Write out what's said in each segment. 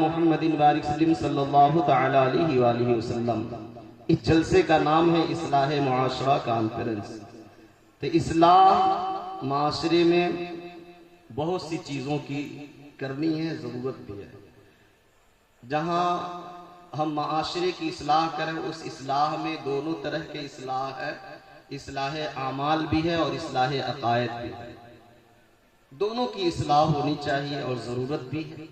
محمد بارک وسلم صلی اللہ تعالی علیہ وآلہ وسلم۔ اس جلسے کا نام ہے اصلاح معاشرہ کانفرنس۔ تو اصلاح معاشرے میں بہت سی چیزوں کی کرنی ہے، ضرورت بھی ہے۔ جہاں ہم معاشرے کی اصلاح کریں اس اصلاح میں دونوں طرح کے اصلاح ہے، اصلاح اعمال بھی ہے اور اصلاح عقائد بھی ہے۔ دونوں کی اصلاح ہونی چاہیے اور ضرورت بھی ہے۔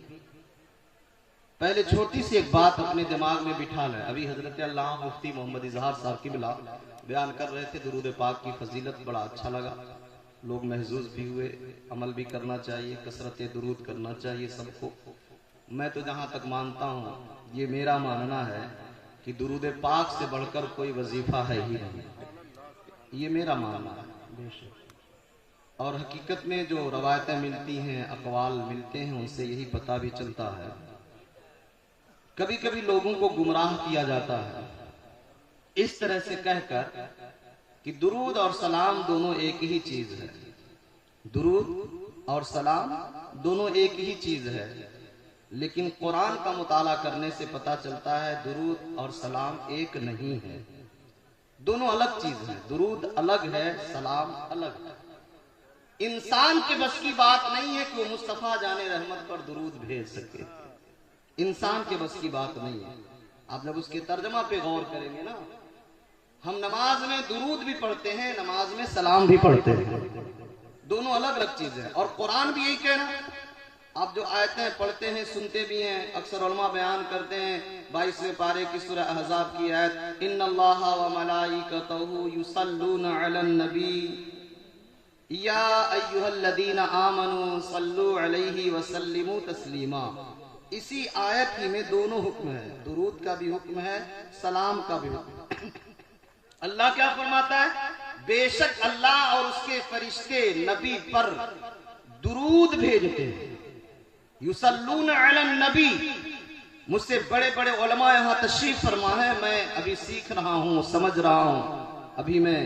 پہلے چھوٹی سی ایک بات اپنے دماغ میں بٹھا لیں۔ ابھی حضرت علامہ مفتی محمد اظہار صاحب قبلہ بیان کر رہے تھے درود پاک کی فضیلت، بڑا اچھا لگا، لوگ محظوظ بھی ہوئے۔ عمل بھی کرنا چاہیے، کثرت درود کرنا چاہیے سب کو۔ میں تو جہاں تک مانتا ہوں، یہ میرا ماننا ہے کہ درود پاک سے بڑھ کر کوئی وظیفہ ہے ہی نہیں، یہ میرا ماننا ہے۔ اور حقیقت میں جو روایتیں ملتی ہیں، اقوال ملتے ہیں، ان سے یہی پتہ بھی چلتا ہے۔ کبھی کبھی لوگوں کو گمراہ کیا جاتا ہے اس طرح سے کہہ کر کہ درود اور سلام دونوں ایک ہی چیز ہے، درود اور سلام دونوں ایک ہی چیز ہے۔ لیکن قرآن کا مطالعہ کرنے سے پتہ چلتا ہے درود اور سلام ایک نہیں ہے، دونوں الگ چیز ہیں۔ درود الگ ہے، سلام الگ ہے۔ انسان کے بس کی بات نہیں ہے کہ وہ مصطفیٰ جان رحمت پر درود بھیج سکے، انسان کے بس کی بات نہیں ہے۔ آپ جب اس کے ترجمہ پہ غور کریں گے نا، ہم نماز میں درود بھی پڑھتے ہیں، نماز میں سلام بھی پڑھتے ہیں، دونوں الگ الگ چیزیں ہیں۔ اور قرآن بھی یہی کہنا، آپ جو آیتیں پڑھتے ہیں سنتے بھی ہیں، اکثر علماء بیان کرتے ہیں 22ویں پارے کی سورہ احزاب کی آیت، ان اللہ وملائکتہ یصلون علی النبی یا ایھا الذین آمنوا صلوا علیہ وسلموا تسلیما۔ اسی آیت ہی میں دونوں حکم ہے، درود کا بھی حکم ہے، سلام کا بھی حکم ہے۔ اللہ کیا فرماتا ہے؟ بے شک اللہ اور اس کے فرشتے نبی پر درود بھیجتے ہیں، یصلون علی النبی۔ مجھ سے بڑے بڑے علماء یہاں تشریف فرما ہے، میں ابھی سیکھ رہا ہوں، سمجھ رہا ہوں، ابھی میں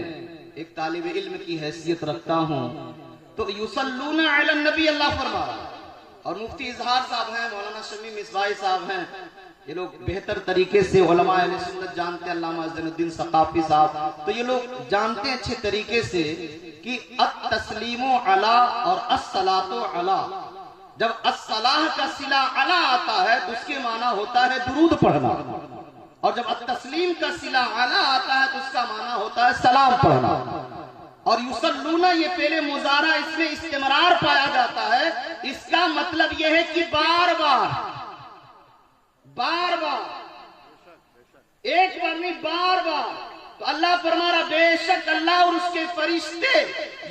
ایک طالب علم کی حیثیت رکھتا ہوں، تو یصلون علی النبی اللہ فرما رہا ہے۔ اور مفتی اظہار صاحب ہیں، مولانا شمیم مصباحی صاحب ہیں، یہ لوگ بہتر طریقے سے علماء اہل سنت جانتے ہیں، علامہ عز الدین ثقافی صاحب، تو یہ لوگ جانتے ہیں اچھے طریقے سے کہ التسلیم علی اور الصلاۃ علی، جب الصلاۃ کا صلہ علی آتا ہے تو اس کے معنی ہوتا ہے درود پڑھنا، اور جب التسلیم کا صلہ علی آتا ہے تو اس کا معنی ہوتا ہے سلام پڑھنا۔ اور یصلون یہ پہلے مضارع، اس میں استمرار پایا جاتا ہے، اس کا مطلب یہ ہے کہ بار بار بار بار، ایک بار نہیں بار بار۔ تو اللہ فرما رہا بے شک اللہ اور اس کے فرشتے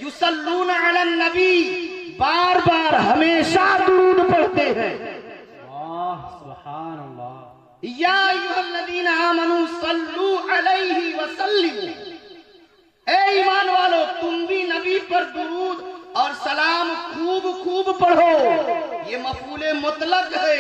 یصلون علی النبی، بار بار ہمیشہ درود پڑھتے ہیں۔ سبحان اللہ۔ یا ایھا الذین آمنوا صلوا علیہ وسلموا، اے ایمان والو تم بھی نبی پر درود اور سلام خوب خوب پڑھو۔ یہ مفعول مطلق ہے،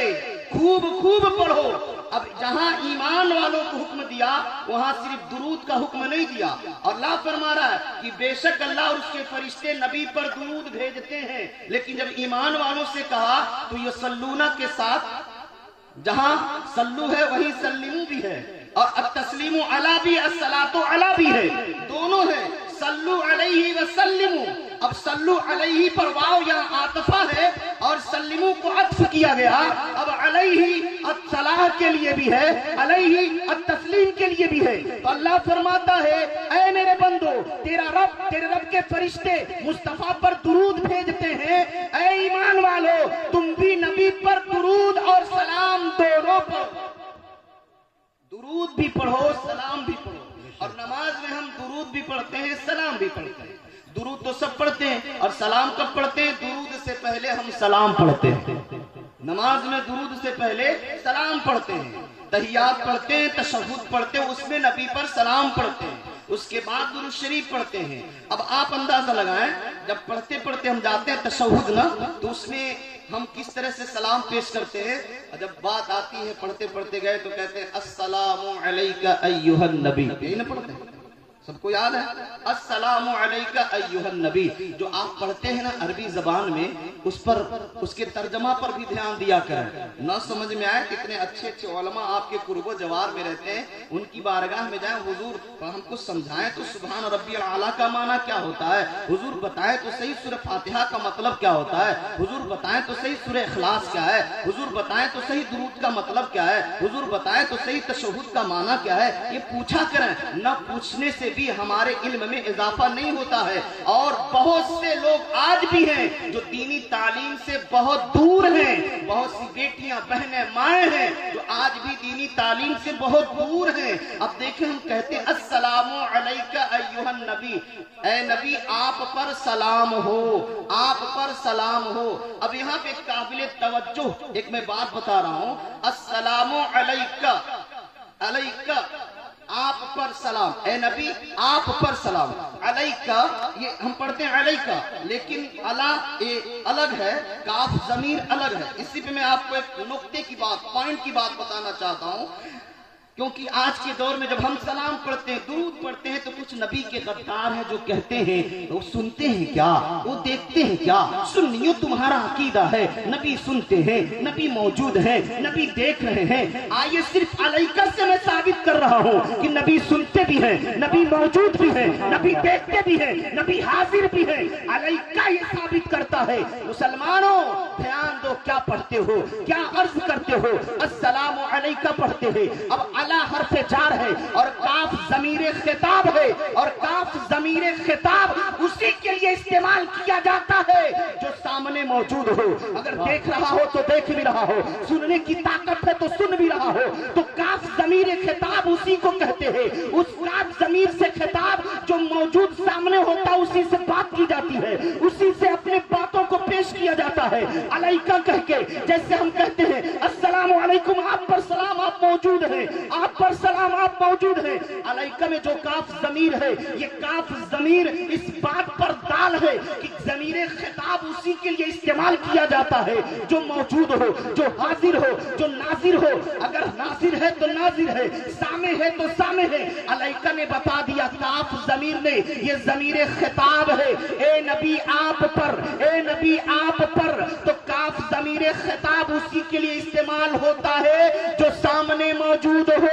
خوب خوب پڑھو۔ اب جہاں ایمان والوں کو حکم دیا وہاں صرف درود کا حکم نہیں دیا، اور اللہ فرما رہا ہے کہ بے شک اللہ اور اس کے فرشتے نبی پر درود بھیجتے ہیں، لیکن جب ایمان والوں سے کہا تو یہ سلونا کے ساتھ جہاں سلو ہے وہیں سلمو بھی ہے، اور التسلیم علی بھی، الصلاۃ علی بھی ہے، دونوں ہیں۔ صلو علیہ وسلموا، اب صلو علیہ پر واو یہاں عاطفہ ہے اور سلمو کو عطف کیا گیا، اب علیہ الصلاح کے لیے بھی ہے، علیہ التسلیم کے لیے بھی ہے۔ تو اللہ فرماتا ہے اے میرے بندو، تیرے رب کے فرشتے مصطفیٰ پر درود بھیجتے ہیں، اے ایمان والو تم بھی نبی پر درود اور سلام دونوں پڑھو، درود بھی پڑھو سلام بھی پڑھو۔ اور نماز میں ہم درود بھی پڑھتے ہیں، سلام بھی پڑھتے ہیں۔ درود تو سب پڑھتے ہیں، اور سلام کب پڑھتے ہیں؟ درود سے پہلے ہم سلام پڑھتے ہیں۔ نماز میں درود سے پہلے سلام پڑھتے ہیں، تحیات پڑھتے ہیں، تشہد پڑھتے ہیں، اس میں نبی پر سلام پڑھتے ہیں، اس کے بعد درود شریف پڑھتے ہیں۔ اب آپ اندازہ لگائیں، جب پڑھتے پڑھتے ہم جاتے ہیں تشہد نا، تو اس میں ہم کس طرح سے سلام پیش کرتے ہیں؟ جب بات آتی ہے پڑھتے پڑھتے گئے تو کہتے ہیں السلام علیکہ ایھا النبی، یہ نہ پڑھتے ہیں سب کو یاد ہے السلام علیکہ ایھا النبی، جو آپ پڑھتے ہیں نا عربی زبان میں، اس کے ترجمہ پر بھی دھیان دیا کریں۔ نہ سمجھ میں آئے، کتنے اچھے اچھے علماء آپ کے قرب و جوار میں رہتے ہیں، ان کی بارگاہ میں جائیں، حضور ہم کو سمجھائیں تو سبحان ربی الاعلیٰ کا معنی کیا ہوتا ہے، حضور بتائیں تو صحیح سورہ فاتحہ کا مطلب کیا ہوتا ہے، حضور بتائیں تو صحیح سورہ اخلاص کیا ہے، حضور بتائیں تو صحیح درود کا مطلب کیا ہے، حضور بتائیں تو صحیح تشہد کا معنی کیا ہے۔ یہ پوچھا کریں، نہ پوچھنے سے بھی ہمارے علم میں اضافہ نہیں ہوتا ہے۔ اور بہت سے لوگ آج بھی ہیں جو دینی تعلیم سے بہت دور ہیں، بہت سی بیٹیاں بہنیں مائیں ہیں جو آج بھی دینی تعلیم سے بہت دور ہیں۔ اب دیکھیں ہم کہتے ہیں السلام علیکہ ایھا النبی، اے نبی آپ پر سلام ہو، آپ پر سلام ہو۔ اب یہاں پہ قابل توجہ ایک میں بات بتا رہا ہوں، السلام علیکہ، علیکہ آپ پر سلام، اے نبی آپ پر سلام۔ علیکہ یہ ہم پڑھتے ہیں علیکہ، لیکن الگ ہے، کاف ضمیر الگ ہے۔ اسی پہ میں آپ کو ایک نقطے کی بات، پوائنٹ کی بات بتانا چاہتا ہوں، کیونکہ آج کے دور میں جب ہم سلام پڑھتے ہیں، درود پڑھتے ہیں، تو کچھ نبی کے غدار ہیں جو کہتے ہیں وہ سنتے ہیں کیا، وہ دیکھتے ہیں کیا، سنیو تمہارا عقیدہ ہے نبی سنتے ہیں، نبی موجود ہیں، نبی دیکھ رہے ہیں۔ آئیے صرف علیکہ سے میں ثابت کر رہا ہوں کہ نبی سنتے بھی ہیں، نبی موجود بھی ہیں، نبی دیکھتے بھی ہیں، نبی حاضر بھی ہیں۔ علیکہ یہ ثابت کرتا ہے۔ مسلمانوں دھیان دو، کیا پڑھتے ہو، کیا عرض کرتے ہو، السلام علیکہ پڑھتے ہیں۔ اب علی حرف جار ہے اور کاف ضمیر خطاب ہے، اور کاف ضمیر خطاب اسی کے لیے استعمال کیا جاتا ہے جو سامنے موجود ہو۔ اگر دیکھ رہا ہو تو دیکھ بھی رہا ہو، سننے کی طاقت ہے تو سن بھی رہا ہو، تو کاف ضمیر خطاب اسی کو کہتے ہیں۔ اس کاف ضمیر سے خطاب جو موجود سامنے ہوتا ہے اسی سے بات کی جاتی ہے، اسی سے اپنے باتوں کو پیش کیا جاتا ہے علیکہ کہہ کے۔ جیسے ہم کہتے ہیں السلام علیکم، آپ پر سلام، آپ موجود ہیں، آپ پر سلام، آپ موجود ہیں۔ علیکہ میں جو کاف ضمیر ہے، یہ کاف ضمیر اس بات پر دال ہے کہ ضمیر خطاب اسی کے لیے استعمال کیا جاتا ہے جو موجود ہو، جو حاضر ہو، جو ناظر ہو۔ اگر ناظر ہے تو ناظر ہے، سامع ہے تو سامع ہے۔ علیکہ نے بتا دیا، کاف ضمیر نے، یہ ضمیر خطاب ہے، اے نبی آپ پر، اے نبی آپ پر۔ تو کاف ضمیر خطاب اسی کے لیے استعمال ہوتا ہے جو سامنے موجود ہو۔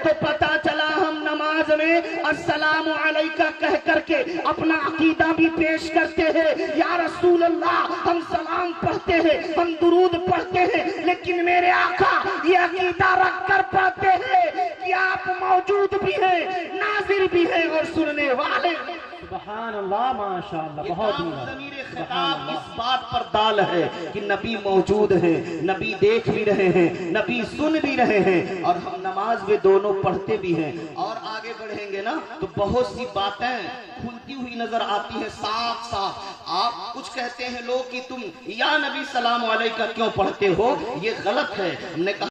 تو پتا چلا ہم نماز میں السلام علیکہ کہہ کر کے اپنا عقیدہ بھی پیش کرتے ہیں، یا رسول اللہ ہم سلام پڑھتے ہیں، ہم درود پڑھتے ہیں، لیکن میرے آقا یہ عقیدہ رکھ کر پڑھتے ہیں کہ آپ موجود بھی ہیں، ناظر بھی ہیں اور سننے والے۔ سبحان اللہ، ماشاءاللہ، بہت ہی ضمیر خطاب اس بات پر دال ہے کہ نبی موجود ہیں، نبی دیکھ بھی رہے ہیں، نبی سن بھی رہے ہیں، اور ہم نماز میں دونوں پڑھتے بھی ہیں۔ اور آگے بڑھیں گے نا تو بہت سی باتیں کھلتی ہوئی نظر آتی ہیں صاف صاف۔ آپ کچھ کہتے ہیں لوگ کہ تم یا نبی سلام علیکہ کیوں پڑھتے ہو، یہ غلط ہے۔ ہم نے کہا